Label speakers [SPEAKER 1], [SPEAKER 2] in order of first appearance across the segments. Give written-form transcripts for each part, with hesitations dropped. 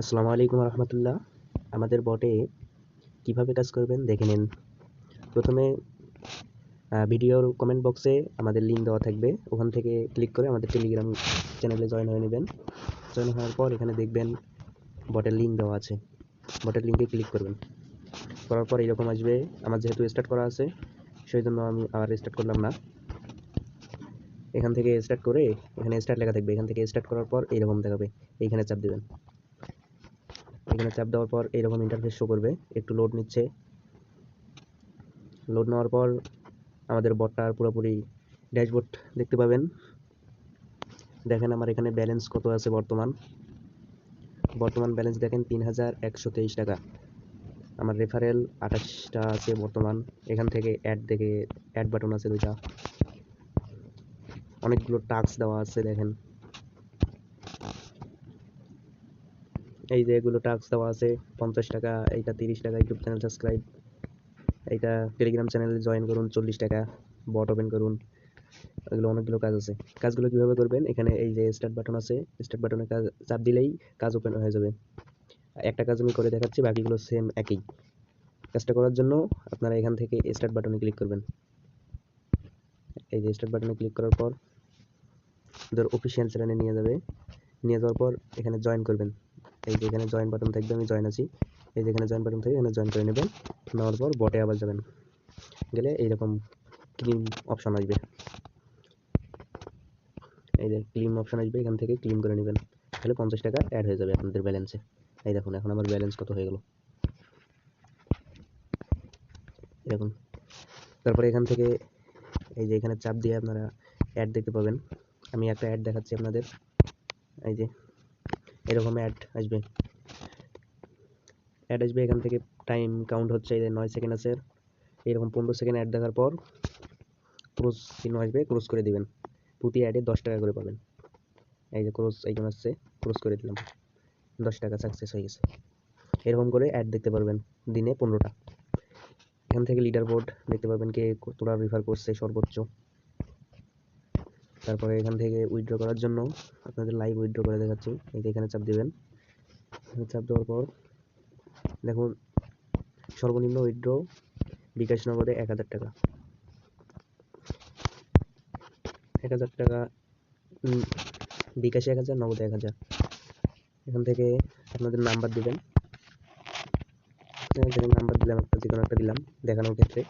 [SPEAKER 1] আসসালামু আলাইকুম রহমতুল্লাহ। আমাদের বটে কিভাবে কাজ করবেন দেখে নিন। প্রথমে ভিডিওর কমেন্ট বক্সে আমাদের লিঙ্ক দেওয়া থাকবে, ওখান থেকে ক্লিক করে আমাদের টেলিগ্রাম চ্যানেলে জয়েন হয়ে নেবেন। জয়েন হওয়ার পর এখানে দেখবেন বটের লিঙ্ক দেওয়া আছে, বটের লিঙ্কে ক্লিক করবেন। করার পর এরকম আসবে। আমার যেহেতু স্টার্ট করা আছে সেই জন্য আমি আর স্টার্ট করলাম না। এখান থেকে স্টার্ট করে এখানে স্টার্ট লেখা থাকবে, এখান থেকে স্টার্ট করার পর এইরকম দেখাবে, এইখানে চাপ দেবেন। এখানে চাপ দেওয়ার পর এরকম ইন্টারফেস শো করবে, একটু লোড নিচ্ছে। লোড নেওয়ার পর আমাদের বটটার পুরোপুরি ড্যাশবোর্ড দেখতে পাবেন। দেখেন আমার এখানে ব্যালেন্স কত আছে। বর্তমান ব্যালেন্স দেখেন 3123 টাকা। আমার রেফারেল 28টা আছে বর্তমান। এখান থেকে অ্যাড বাটন আছে 2টা। অনেকগুলো টাস্ক দেওয়া আছে দেখেন, এই যে এগুলো টাস্ক দেওয়া আছে। 50 টাকা, এইটা 30 টাকা ইউটিউব চ্যানেল সাবস্ক্রাইব, এইটা টেলিগ্রাম চ্যানেলে জয়েন করুন 40 টাকা, বট ওপেন করুন। এগুলো অনেকগুলো কাজ আছে। কাজগুলো কিভাবে করবেন, এখানে এই যে স্টার্ট বাটন আছে, স্টার্ট বাটনে চাপ দিলেই কাজ ওপেন হয়ে যাবে। একটা কাজ আমি করে দেখাচ্ছি, বাকিগুলো সেম একই। কাজটা করার জন্য আপনারা এখান থেকে স্টার্ট বাটনে ক্লিক করবেন। এই যে স্টার্ট বাটনে ক্লিক করার পর ওদের অফিসিয়াল চ্যানেলে নিয়ে যাবে। নিয়ে যাওয়ার পর এখানে জয়েন করবেন। এই যে এখানে জয়েন বাটন থাকবে, আমি জয়েন আছি। এই যে এখানে জয়েন বাটন থাকে, এখানে জয়েন করে নেবেন। নেওয়ার পর বটে আবার যাবেন, গেলে এইরকম ক্লিম অপশন আসবে। এই যে ক্লিম অপশন আসবে, এখান থেকে ক্লিম করে নেবেন, তাহলে 50 টাকা অ্যাড হয়ে যাবে আপনাদের ব্যালেন্সে। এই দেখুন এখন আমার ব্যালেন্স কত হয়ে গেল এরকম। তারপরে এখান থেকে এই যে এখানে চাপ দিয়ে আপনারা অ্যাড দেখতে পাবেন। আমি একটা অ্যাড দেখাচ্ছি আপনাদের। এই যে এরকম অ্যাড আসবে, এখান থেকে টাইম কাউন্ট হচ্ছে, এই যে 9 সেকেন্ড আছে। এরকম 15 সেকেন্ড অ্যাড দেখার পর ক্রস চিহ্ন আসবে, ক্রস করে দিবেন। প্রতি অ্যাডে 10 টাকা করে পাবেন। এই যে ক্রস আইকন আসছে, ক্রস করে দিলাম, 10 টাকা সাকসেস হয়ে গেছে। এরকম করে অ্যাড দেখতে পারবেন দিনে 15টা। এখান থেকে লিডার বোর্ড দেখতে পাবেন, কে কতটা রেফার করছে সর্বোচ্চ। তারপরে এখান থেকে উইথড্র করার জন্য আপনাদের লাইভ উইথড্র করে দেখাচ্ছি। এই যে এখানে চাপ দিবেন, চাপ দেওয়ার পর দেখুন সর্বনিম্ন উইথড্র বিকাশ নগদে 1000 টাকা, 1000 টাকা, বিকাশে 1000, নগদে 1000। এখান থেকে আপনাদের নাম্বার দিবেন, নাম্বার দিলাম একটা, যে কোনো একটা দিলাম দেখানোর ক্ষেত্রে।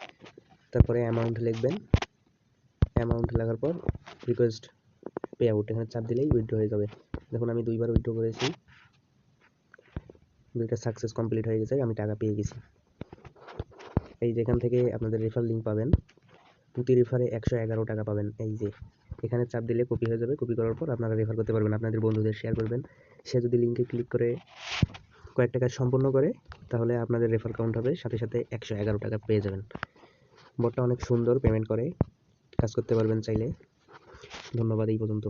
[SPEAKER 1] তারপরে অ্যামাউন্ট লিখবেন, অ্যামাউন্ট লেখার পর রিকোয়েস্ট পে আউট, এখানে চাপ দিলেই উইথড্র হয়ে যাবে। দেখুন আমি 2বার উইথড্র করেছি, 2টা সাকসেস কমপ্লিট হয়ে গেছে, আমি টাকা পেয়ে গেছি। এই যেখান থেকে আপনাদের রেফার লিঙ্ক পাবেন, প্রতি রেফারে 111 টাকা পাবেন। এই যে এখানে চাপ দিলে কপি হয়ে যাবে, কপি করার পর আপনারা রেফার করতে পারবেন, আপনাদের বন্ধুদের শেয়ার করবেন। সে যদি লিঙ্কে ক্লিক করে কয়েকটা কাজ সম্পন্ন করে, তাহলে আপনাদের রেফার কাউন্ট হবে, সাথে সাথে 111 টাকা পেয়ে যাবেন। বটটা অনেক সুন্দর পেমেন্ট করে, কাজ করতে পারবেন চাইলে। ধন্যবাদ এই পর্যন্ত।